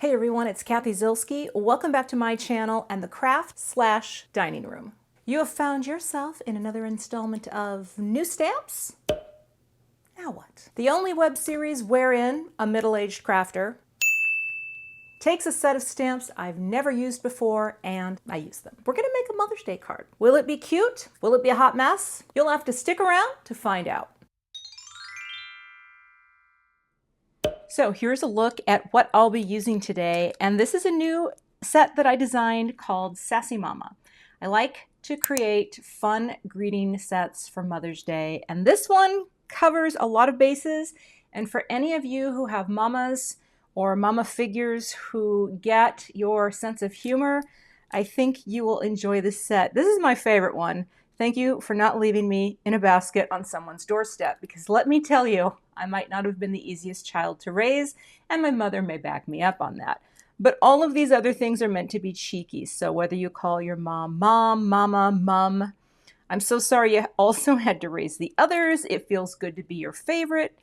Hey everyone, it's Cathy Zielske. Welcome back to my channel and the craft/dining room. You have found yourself in another installment of New Stamps? Now what? The only web series wherein a middle-aged crafter takes a set of stamps I've never used before and I use them. We're gonna make a Mother's Day card. Will it be cute? Will it be a hot mess? You'll have to stick around to find out. So here's a look at what I'll be using today, and this is a new set that I designed called Sassy Mama. I like to create fun greeting sets for Mother's Day, and this one covers a lot of bases, and for any of you who have mamas or mama figures who get your sense of humor, I think you will enjoy this set. This is my favorite one. Thank you for not leaving me in a basket on someone's doorstep, because let me tell you, I might not have been the easiest child to raise, and my mother may back me up on that. But all of these other things are meant to be cheeky, so whether you call your mom, mom, mama, mum, I'm so sorry you also had to raise the others. It feels good to be your favorite.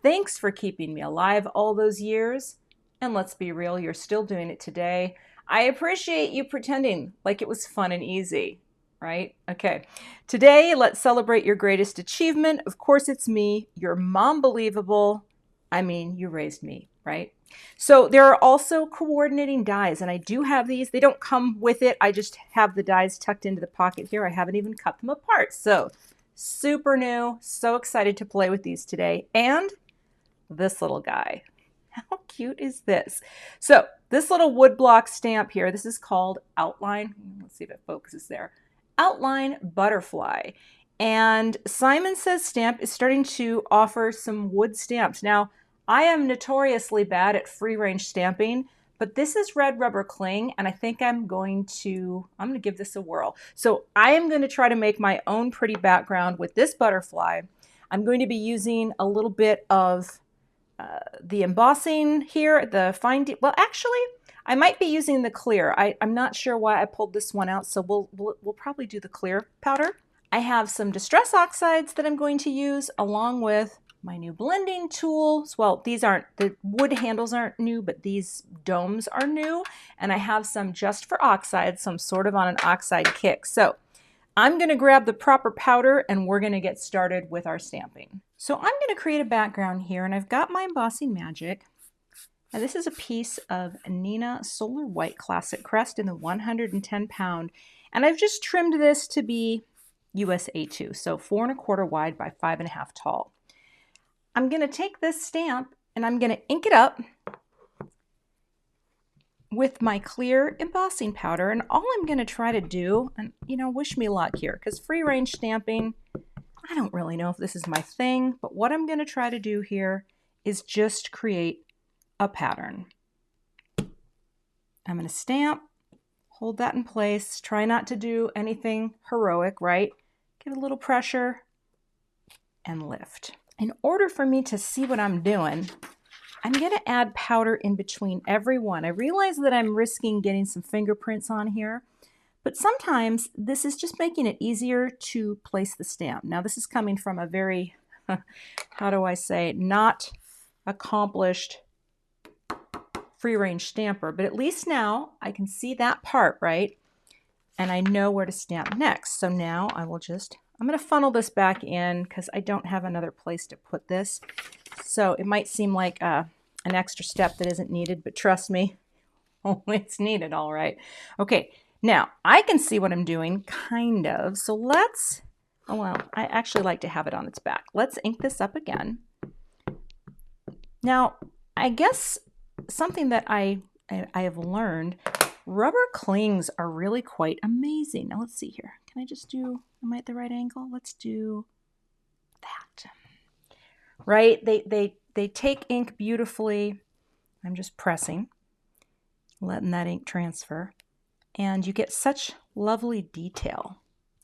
Thanks for keeping me alive all those years. And let's be real, you're still doing it today. I appreciate you pretending like it was fun and easy. Right? Okay. Today, let's celebrate your greatest achievement. Of course, it's me, your mom believable. I mean, you raised me, right? So there are also coordinating dies, and I do have these. They don't come with it. I just have the dies tucked into the pocket here. I haven't even cut them apart. So super new. So excited to play with these today. And this little guy. How cute is this? So this little woodblock stamp here, this is called Outline. Let's see if it focuses there. Outline Butterfly. And Simon Says Stamp is starting to offer some wood stamps. Now, I am notoriously bad at free range stamping, but this is red rubber cling, and I think I'm going to give this a whirl. So I am going to try to make my own pretty background with this butterfly. I'm going to be using a little bit of the embossing here, the fine, well, actually, I might be using the clear. I'm not sure why I pulled this one out, so we'll probably do the clear powder. I have some distress oxides that I'm going to use along with my new blending tools. Well, these aren't, the wood handles aren't new, but these domes are new. And I have some just for oxide, so I'm sort of on an oxide kick. So I'm going to grab the proper powder and we're going to get started with our stamping. So I'm going to create a background here, and I've got my embossing magic. Now this is a piece of Neenah Solar White Classic Crest in the 110 pound, and I've just trimmed this to be US A2, so 4 1/4 wide by 5 1/2 tall. I'm going to take this stamp and I'm going to ink it up with my clear embossing powder, and all I'm going to try to do, and wish me luck here, because free range stamping, I don't really know if this is my thing, but what I'm going to try to do here is just create a pattern. I'm going to stamp, hold that in place, try not to do anything heroic, right? Give it a little pressure and lift. In order for me to see what I'm doing, I'm going to add powder in between every one. I realize that I'm risking getting some fingerprints on here, but sometimes this is just making it easier to place the stamp. Now this is coming from a very, how do I say, not accomplished free range stamper, but at least now I can see that part, right? And I know where to stamp next. So now I'm going to funnel this back in because I don't have another place to put this. So it might seem like an extra step that isn't needed, but trust me, oh, it's needed, all right. Okay, now I can see what I'm doing, kind of. So let's, oh well, I actually like to have it on its back. Let's ink this up again. Now, I guess something that I have learned, rubber clings are really quite amazing. Now let's see here. Can I just do, am I at the right angle? Let's do that. Right? They take ink beautifully. I'm just pressing, letting that ink transfer, and you get such lovely detail.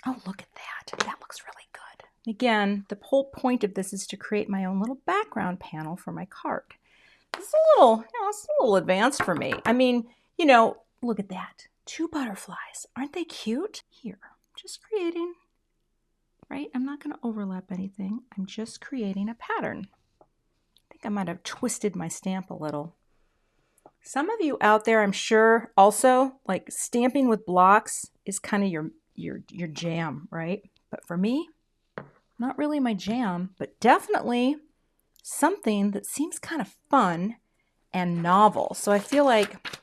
Oh, look at that. That looks really good. Again, the whole point of this is to create my own little background panel for my card. It's a little, it's a little advanced for me. I mean, look at that. 2 butterflies. Aren't they cute? Here, just creating, right? I'm not going to overlap anything. I'm just creating a pattern. I think I might have twisted my stamp a little. Some of you out there, I'm sure, also like stamping with blocks is kind of your jam, right? But for me, not really my jam, but definitely something that seems kind of fun and novel. So I feel like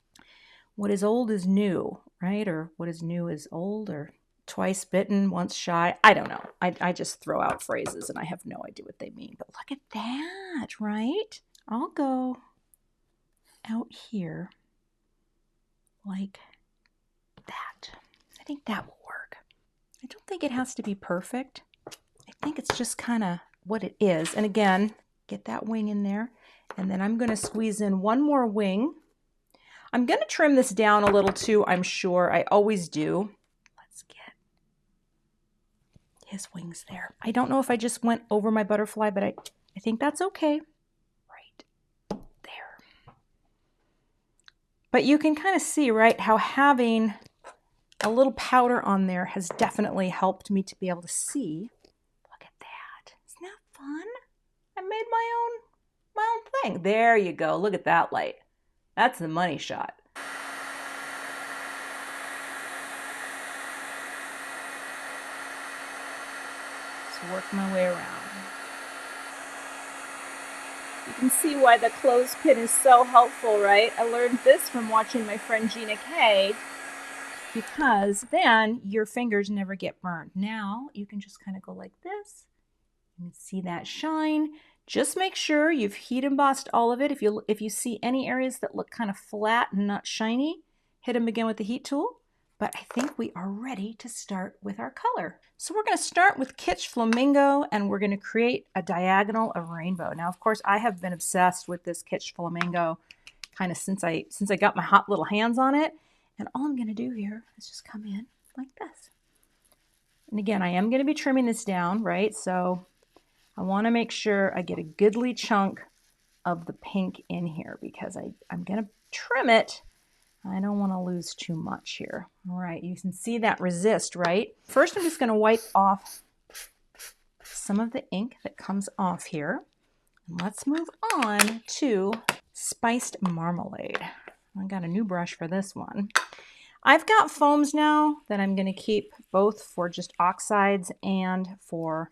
what is old is new, right? Or what is new is old, or twice bitten, once shy. I don't know. I just throw out phrases and I have no idea what they mean. But look at that, right? I'll go out here like that. I think that will work. I don't think it has to be perfect. I think it's just kind of what it is. And again, get that wing in there. And then I'm going to squeeze in one more wing. I'm going to trim this down a little too, I'm sure. I always do. Let's get his wings there. I don't know if I just went over my butterfly, but I think that's okay. Right there. But you can kind of see, right, how having a little powder on there has definitely helped me to be able to see. Look at that. Isn't that fun? I made my own thing. There you go. Look at that light. That's the money shot. Just work my way around. You can see why the clothespin is so helpful, right? I learned this from watching my friend Gina Kay, because then your fingers never get burned. Now you can just kind of go like this. You can see that shine. Just make sure you've heat embossed all of it. If you see any areas that look kind of flat and not shiny, hit them again with the heat tool. But I think we are ready to start with our color. So we're going to start with Kitsch Flamingo, and we're going to create a diagonal of rainbow. Now, of course, I have been obsessed with this Kitsch Flamingo kind of since I got my hot little hands on it. And all I'm going to do here is just come in like this. And again, I am going to be trimming this down, right? So I want to make sure I get a goodly chunk of the pink in here, because I'm going to trim it. I don't want to lose too much here. All right, you can see that resist, right? First, I'm just going to wipe off some of the ink that comes off here. And let's move on to Spiced Marmalade. I got a new brush for this one. I've got foams now that I'm going to keep both for just oxides and for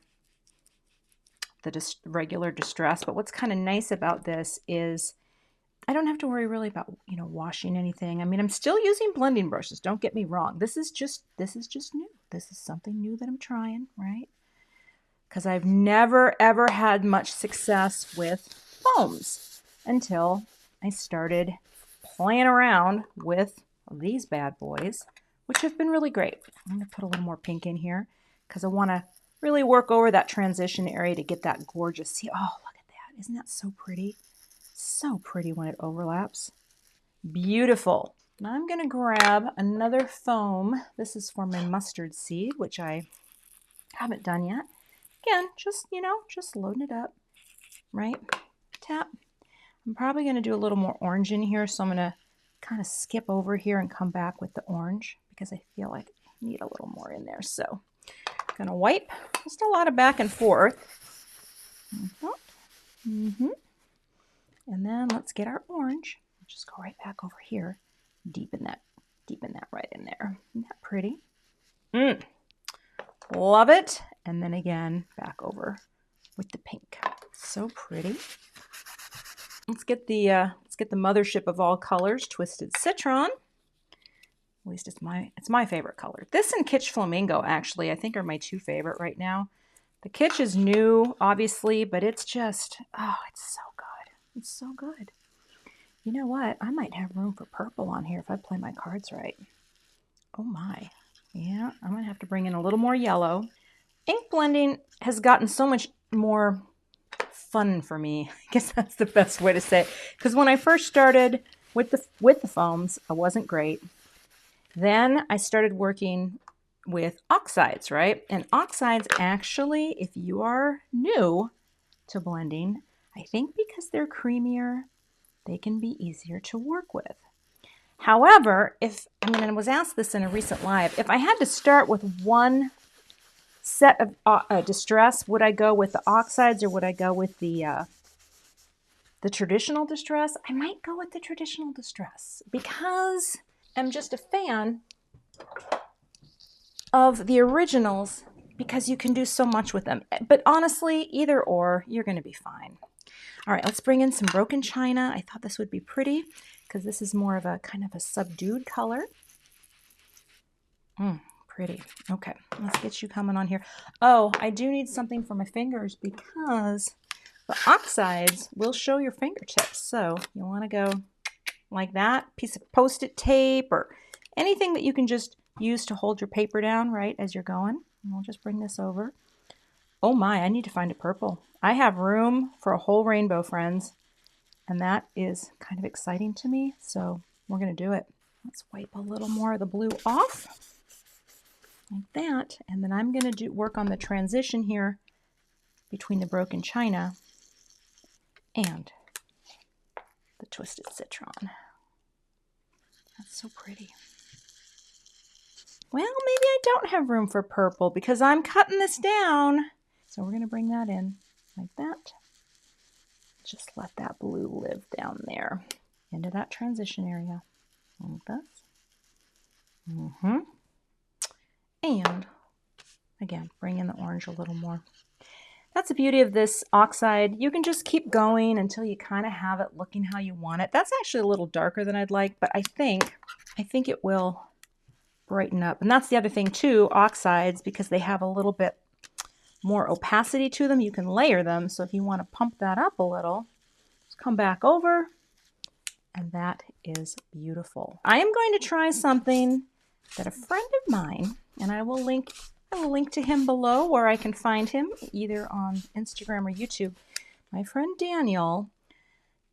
the regular distress. But what's kind of nice about this is I don't have to worry really about, washing anything. I mean, I'm still using blending brushes. Don't get me wrong. This is just new. This is something new that I'm trying, right? Because I've never, ever had much success with foams until I started playing around with these bad boys, which have been really great. I'm going to put a little more pink in here because I want to really work over that transition area to get that gorgeous. See, oh, look at that. Isn't that so pretty? So pretty when it overlaps. Beautiful. Now I'm going to grab another foam. This is for my mustard seed, which I haven't done yet. Again, just loading it up, right? Tap. I'm probably going to do a little more orange in here, so I'm going to kind of skip over here and come back with the orange because I feel like I need a little more in there. So I'm going to wipe just a lot of back and forth. And then let's get our orange. Just go right back over here. Deepen that right in there. Isn't that pretty? Love it. And then again, back over with the pink. So pretty. Let's get the mothership of all colors, Twisted Citron. At least it's my favorite color. This and Kitsch Flamingo, actually, I think are my two favorite right now. The Kitsch is new, obviously, but it's just, oh, it's so good. It's so good. You know what? I might have room for purple on here if I play my cards right. Oh my. Yeah, I'm going to have to bring in a little more yellow. Ink blending has gotten so much more fun for me. I guess that's the best way to say it. Because when I first started with the foams, I wasn't great. Then I started working with oxides, right? And oxides actually, if you are new to blending, I think because they're creamier, they can be easier to work with. However, I was asked this in a recent live, if I had to start with one set of distress, would I go with the oxides or would I go with the the traditional distress, I might go with the traditional distress because I'm just a fan of the originals because you can do so much with them. But honestly, either or, you're going to be fine. All right, let's bring in some broken china. I thought this would be pretty because this is more of a kind of a subdued color. Pretty. Okay, let's get you coming on here. Oh, I do need something for my fingers because the oxides will show your fingertips. So you want to go like that, piece of Post-it tape or anything that you can just use to hold your paper down right as you're going. And we'll just bring this over. Oh my, I need to find a purple. I have room for a whole rainbow, friends. And that is kind of exciting to me. So we're going to do it. Let's wipe a little more of the blue off. Like that. And then I'm going to work on the transition here between the broken china and the twisted citron. That's so pretty. Well, maybe I don't have room for purple because I'm cutting this down. So we're going to bring that in like that. Just let that blue live down there into that transition area. Like this. And again, bring in the orange a little more. That's the beauty of this oxide. You can just keep going until you kind of have it looking how you want it. That's actually a little darker than I'd like, but I think it will brighten up. And that's the other thing too, oxides, because they have a little bit more opacity to them. You can layer them. So if you want to pump that up a little, just come back over. And that is beautiful. I am going to try something that a friend of mine, and I will link to him below where I can find him, either on Instagram or YouTube. My friend Daniel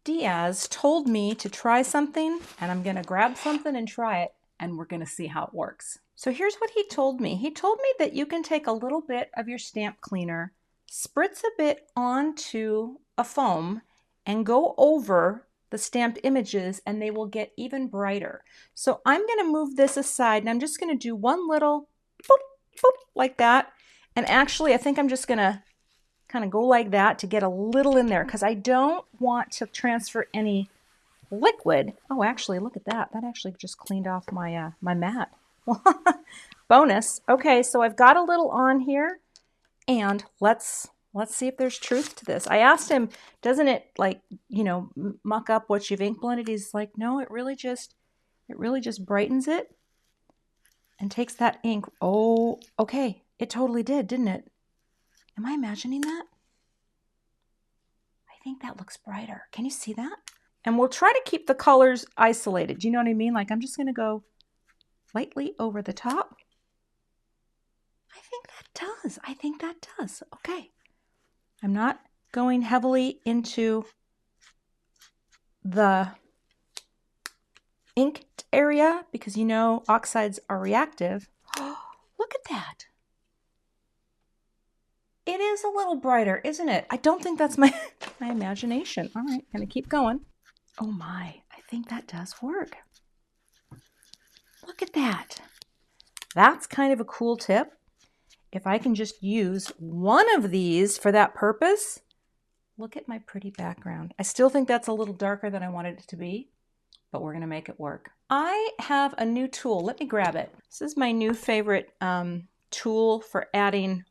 Diaz told me to try something, and I'm going to grab something and try it, and we're going to see how it works. So here's what he told me. He told me that you can take a little bit of your stamp cleaner, spritz a bit onto a foam, and go over the stamped images, and they will get even brighter. So I'm going to move this aside, and I'm just going to do one little boop, boop, like that. And actually, I think I'm just going to kind of go like that to get a little in there because I don't want to transfer any liquid. Oh, actually, look at that. That actually just cleaned off my my mat. Bonus. Okay, so I've got a little on here, and let's see if there's truth to this. I asked him, doesn't it like, you know, muck up what you've ink blended? He's like, no, it really just brightens it and takes that ink. Oh, okay. It totally did, didn't it? Am I imagining that? I think that looks brighter. Can you see that? And we'll try to keep the colors isolated. Do you know what I mean? Like I'm just going to go lightly over the top. I think that does. Okay. I'm not going heavily into the inked area because you know oxides are reactive. Look at that. It is a little brighter, isn't it? I don't think that's my imagination. All right, gonna keep going. Oh my, I think that does work. Look at that. That's kind of a cool tip. If I can just use one of these for that purpose, look at my pretty background. I still think that's a little darker than I wanted it to be, but we're gonna make it work. I have a new tool. Let me grab it. This is my new favorite tool for adding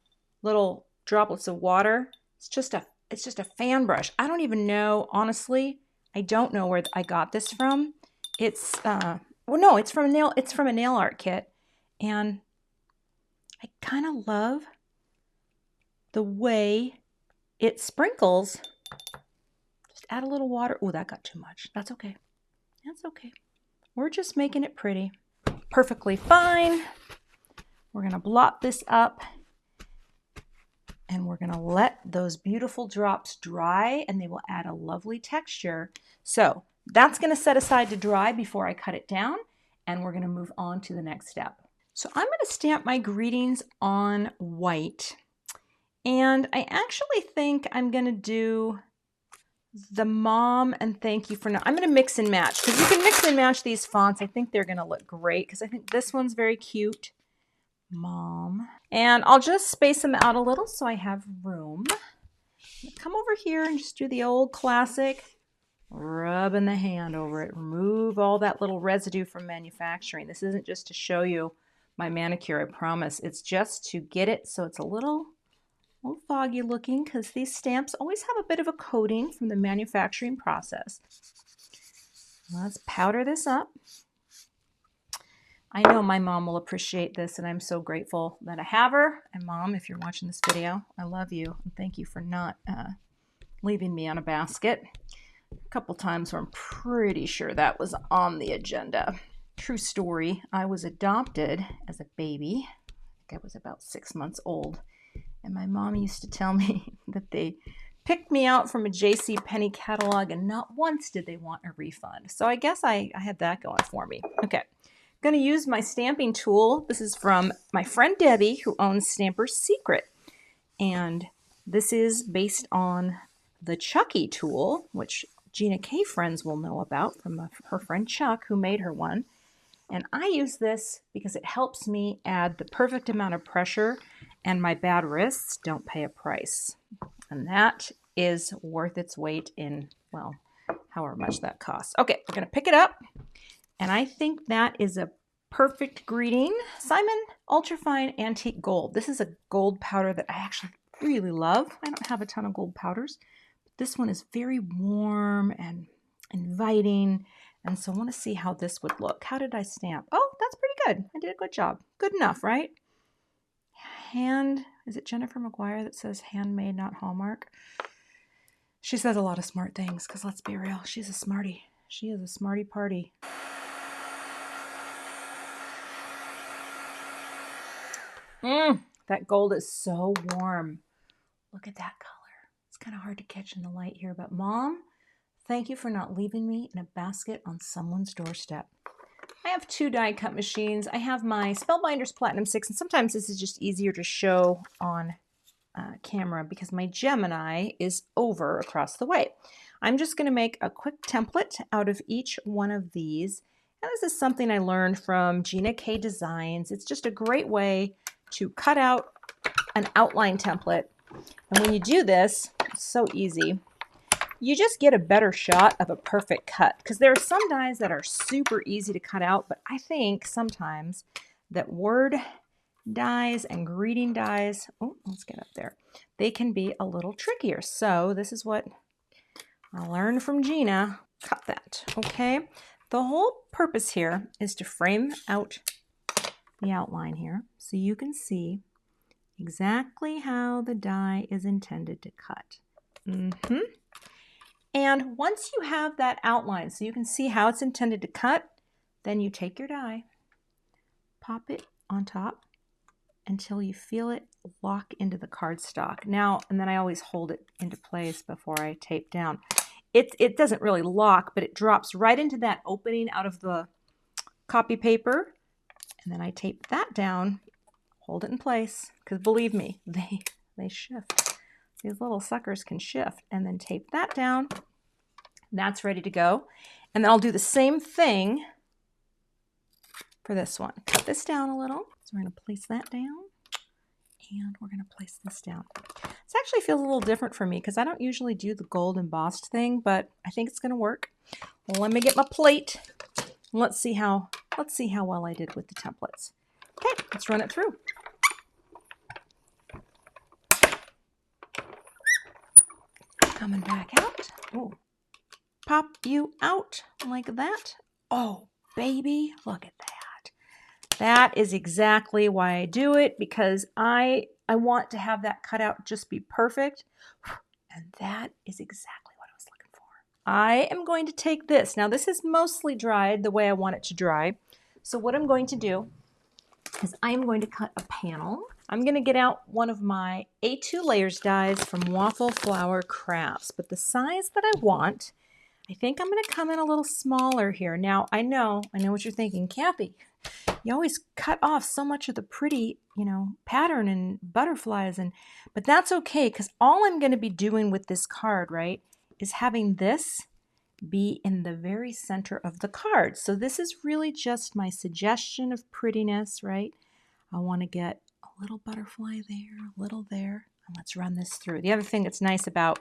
little droplets of water. It's just a fan brush. I don't even know, honestly. I don't know where I got this from. It's well, no, it's from a nail art kit, and I kind of love the way it sprinkles. Just add a little water. Oh, that got too much. That's okay. That's okay. We're just making it pretty. Perfectly fine. We're gonna blot this up. And we're going to let those beautiful drops dry, and they will add a lovely texture. So that's going to set aside to dry before I cut it down, and we're going to move on to the next step. So I'm going to stamp my greetings on white, and I actually think I'm going to do the mom and thank you for now. I'm going to mix and match because you can mix and match these fonts. I think they're going to look great because I think this one's very cute. Mom. And I'll just space them out a little so I have room. Come over here and just do the old classic rubbing the hand over it. Remove all that little residue from manufacturing. This isn't just to show you my manicure, I promise. It's just to get it so it's a little foggy looking, because these stamps always have a bit of a coating from the manufacturing process. Let's powder this up. I know my mom will appreciate this, and I'm so grateful that I have her. And Mom, if you're watching this video, I love you, and thank you for not leaving me on a basket. A couple times where I'm pretty sure that was on the agenda. True story, I was adopted as a baby. I think I was about 6 months old. And my mom used to tell me that they picked me out from a JCPenney catalog and not once did they want a refund. So I guess I had that going for me. Okay, I'm going to use my stamping tool. This is from my friend Debbie, who owns Stamper's Secret. And this is based on the Chucky tool, which Gina K friends will know about from her friend Chuck, who made her one. And I use this because it helps me add the perfect amount of pressure, and my bad wrists don't pay a price. And that is worth its weight in, well, however much that costs. Okay, we're going to pick it up. And I think that is a perfect greeting. Simon Ultrafine Antique Gold. This is a gold powder that I actually really love. I don't have a ton of gold powders. This one is very warm and inviting, and so I want to see how this would look. How did I stamp? Oh, that's pretty good. I did a good job. Good enough, right? Is it Jennifer McGuire that says handmade, not Hallmark? She says a lot of smart things, because let's be real, she's a smarty. She is a smarty party. That gold is so warm. Look at that color. It's kind of hard to catch in the light here, but Mom, thank you for not leaving me in a basket on someone's doorstep. I have 2 die cut machines. I have my Spellbinders Platinum 6, and sometimes this is just easier to show on camera because my Gemini is over across the way. I'm just going to make a quick template out of each one of these. And this is something I learned from Gina K Designs. It's just a great way to cut out an outline template. And when you do this, it's so easy. You just get a better shot of a perfect cut, because there are some dies that are super easy to cut out, but I think sometimes that word dies and greeting dies, oh, let's get up there, they can be a little trickier. So this is what I learned from Gina. Cut that, okay? The whole purpose here is to frame out the outline here so you can see exactly how the die is intended to cut. And once you have that outline so you can see how it's intended to cut, then you take your die, pop it on top until you feel it lock into the cardstock. Now, and then I always hold it into place before I tape down. It doesn't really lock, but it drops right into that opening out of the copy paper. And then I tape that down, hold it in place, because believe me, they shift. These little suckers can shift, and then tape that down. That's ready to go. And then I'll do the same thing for this one. Cut this down a little. So we're going to place that down, and we're going to place this down. This actually feels a little different for me because I don't usually do the gold embossed thing, but I think it's going to work. Well, let me get my plate. Let's see how well I did with the templates. Okay, let's run it through. Coming back out. Oh, pop you out like that. Oh, baby, look at that. That is exactly why I do it, because I want to have that cutout just be perfect. And that is exactly what I was looking for. I am going to take this. Now, this is mostly dried the way I want it to dry. So what I'm going to do is I'm going to cut a panel. I'm going to get out one of my A2 layers dies from Waffle Flower Crafts, but the size that I want, I think I'm going to come in a little smaller here. Now, I know what you're thinking, Cathy. You always cut off so much of the pretty, pattern and butterflies, but that's okay, because all I'm going to be doing with this card, right, is having this be in the very center of the card. So this is really just my suggestion of prettiness, right? I want to get a little butterfly there, a little there, and let's run this through. The other thing that's nice about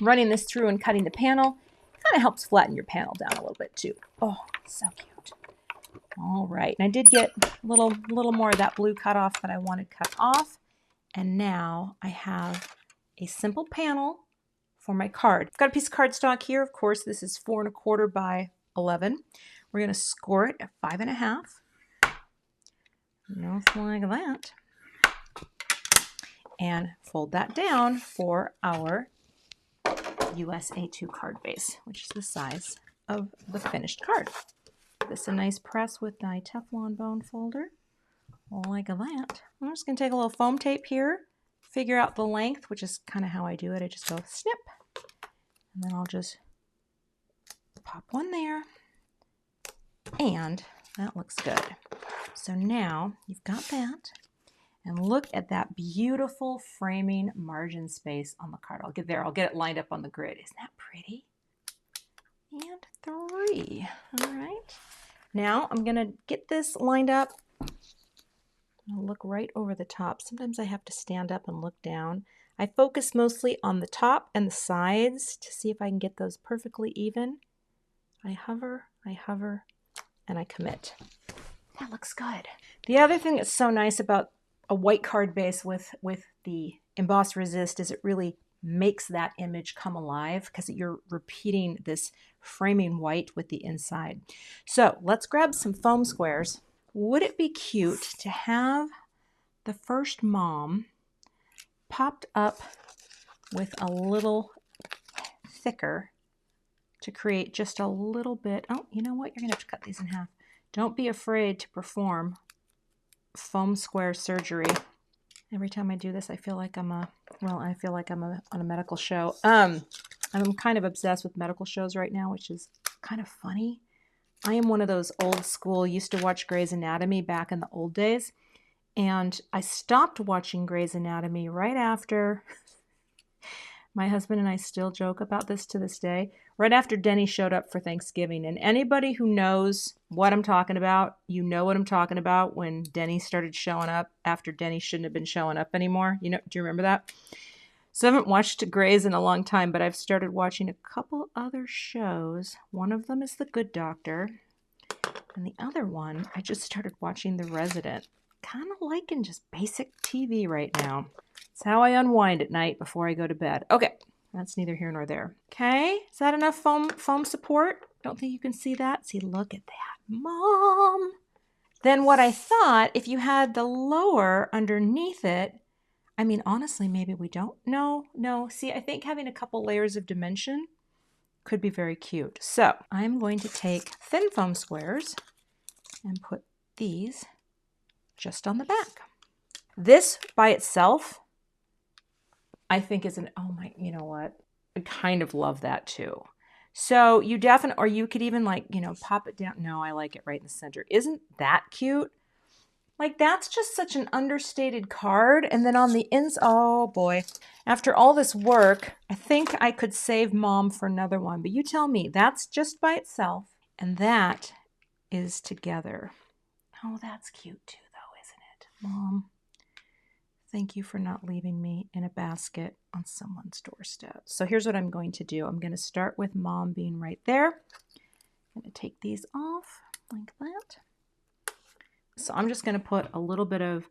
running this through and cutting the panel, Kind of helps flatten your panel down a little bit too. Oh, so cute. All right, and I did get a little more of that blue cut off that I wanted cut off. And now I have a simple panel for my card. I've got a piece of cardstock here. Of course, this is 4 1/4 by 11. We're going to score it at 5 1/2. Just like that. And fold that down for our US A2 card base, which is the size of the finished card. This is a nice press with my Teflon bone folder, like that. I'm just going to take a little foam tape here, figure out the length, which is kind of how I do it. I just go snip, and then I'll just pop one there, and that looks good. So now you've got that, and look at that beautiful framing margin space on the card. I'll get there. I'll get it lined up on the grid. Isn't that pretty? And 3. All right. Now I'm going to get this lined up. I'll look right over the top. Sometimes I have to stand up and look down. I focus mostly on the top and the sides to see if I can get those perfectly even. I hover, and I commit. That looks good. The other thing that's so nice about a white card base with the emboss resist is it really makes that image come alive because you're repeating this framing white with the inside. So let's grab some foam squares. Would it be cute to have the first mom popped up with a little thicker to create just a little bit? Oh, you know what? You're going to have to cut these in half. Don't be afraid to perform foam square surgery. Every time I do this, I feel like I'm on a medical show. I'm kind of obsessed with medical shows right now, which is kind of funny. I am one of those old school, used to watch Grey's Anatomy back in the old days, and I stopped watching Grey's Anatomy right after, my husband and I still joke about this to this day, right after Denny showed up for Thanksgiving. And anybody who knows what I'm talking about, you know what I'm talking about when Denny started showing up after Denny shouldn't have been showing up anymore. You know, do you remember that? So I haven't watched Grey's in a long time, but I've started watching a couple other shows. One of them is The Good Doctor, and the other one, I just started watching The Resident. Kind of liking just basic TV right now. It's how I unwind at night before I go to bed. Okay, that's neither here nor there. Okay, is that enough foam support? Don't think you can see that? See, look at that, Mom. Then what I thought, if you had the lower underneath it, I mean, honestly, maybe we don't. No. See, I think having a couple layers of dimension could be very cute. So I'm going to take thin foam squares and put these just on the back. This by itself, I think is oh my, you know what? I kind of love that too. So you definitely, or you could even pop it down. No, I like it right in the center. Isn't that cute? Like, that's just such an understated card. And then on the oh boy, after all this work, I think I could save Mom for another one. But you tell me, that's just by itself. And that is together. Oh, that's cute too, though, isn't it? Mom, thank you for not leaving me in a basket on someone's doorstep. So here's what I'm going to do. I'm going to start with Mom being right there. I'm going to take these off like that. So I'm just going to put a little bit of,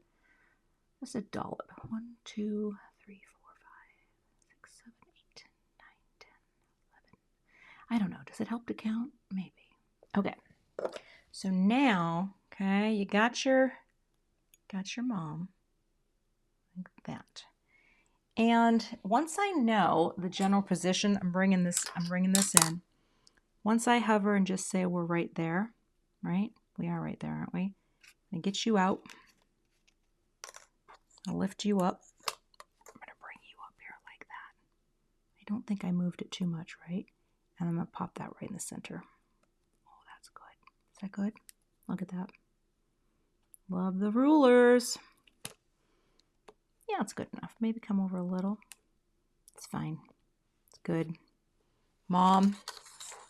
just a dollop. 1, 2, 3, 4, 5, 6, 7, 8, 9, 10, 11. I don't know. Does it help to count? Maybe. Okay. So now, okay, you got your Mom like that. And once I know the general position, I'm bringing this in. Once I hover and just say we're right there, right? We are right there, aren't we? I get you out. I'll lift you up. I'm going to bring you up here like that. I don't think I moved it too much, right? And I'm going to pop that right in the center. Oh, that's good. Is that good? Look at that. Love the rulers. Yeah, it's good enough. Maybe come over a little. It's fine. It's good. Mom.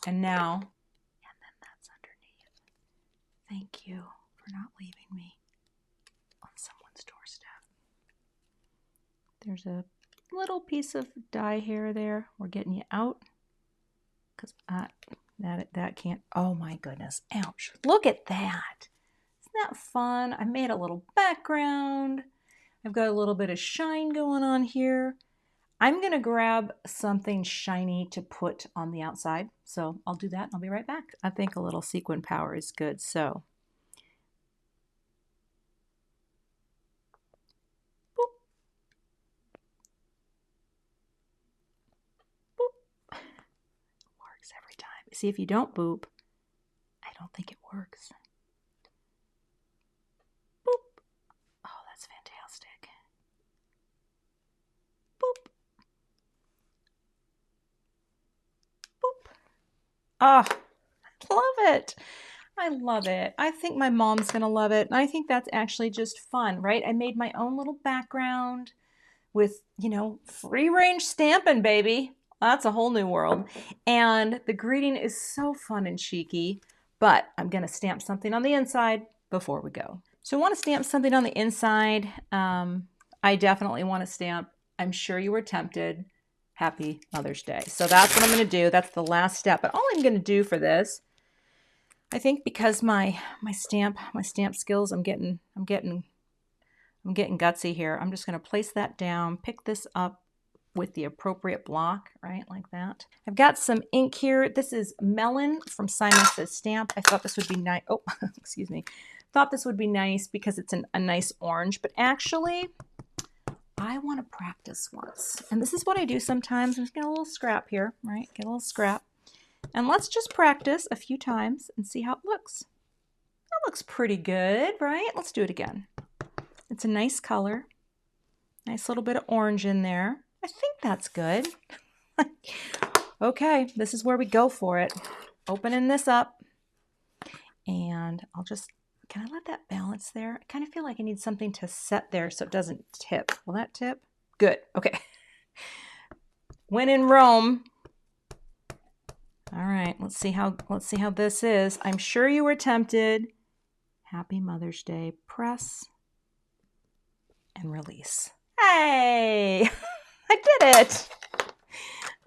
And now, and then that's underneath. Thank you for not leaving me on someone's doorstep. There's a little piece of dye hair there. We're getting you out because that can't, oh my goodness, ouch. Look at that. Isn't that fun? I made a little background. I've got a little bit of shine going on here. I'm gonna grab something shiny to put on the outside. So I'll do that and I'll be right back. I think a little sequin power is good, so. Boop. Boop. Works every time. See, if you don't boop, I don't think it works. Boop. Oh, that's fantastic. Boop. Boop. Oh, I love it. I love it. I think my mom's gonna love it. And I think that's actually just fun, right? I made my own little background with, you know, free range stamping, baby. That's a whole new world. And the greeting is so fun and cheeky, but I'm gonna stamp something on the inside before we go. So I wanna stamp something on the inside. I definitely wanna stamp, I'm sure you were tempted, Happy Mother's Day. So that's what I'm gonna do. That's the last step. But all I'm gonna do for this, I think because my stamp skills, I'm getting gutsy here. I'm just gonna place that down, pick this up with the appropriate block, right, like that. I've got some ink here. This is Melon from Simon Says Stamp. I thought this would be nice. Oh, excuse me. Thought this would be nice because it's a nice orange, but actually, I want to practice once. And this is what I do sometimes. I'm just getting a little scrap here, right? Get a little scrap. And let's just practice a few times and see how it looks. That looks pretty good, right? Let's do it again. It's a nice color. Nice little bit of orange in there. I think that's good. Okay, this is where we go for it. Opening this up. And I'll just, can I let that balance there? I kind of feel like I need something to set there so it doesn't tip. Will that tip? Good, okay. When in Rome. All right, let's see how this is. I'm sure you were tempted. Happy Mother's Day. Press and release. Hey, I did it.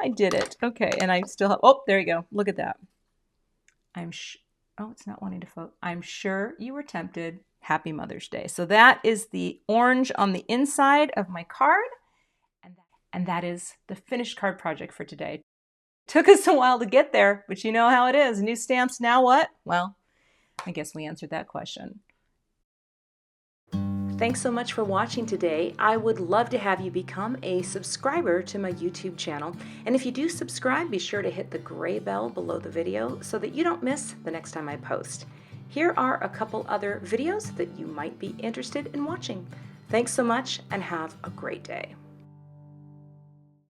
I did it. Okay, and I still have, oh, there you go. Look at that. Oh, it's not wanting to focus. I'm sure you were tempted. Happy Mother's Day. So that is the orange on the inside of my card. And that is the finished card project for today. Took us a while to get there, but you know how it is. New stamps, now what? Well, I guess we answered that question. Thanks so much for watching today. I would love to have you become a subscriber to my YouTube channel. And if you do subscribe, be sure to hit the gray bell below the video so that you don't miss the next time I post. Here are a couple other videos that you might be interested in watching. Thanks so much and have a great day.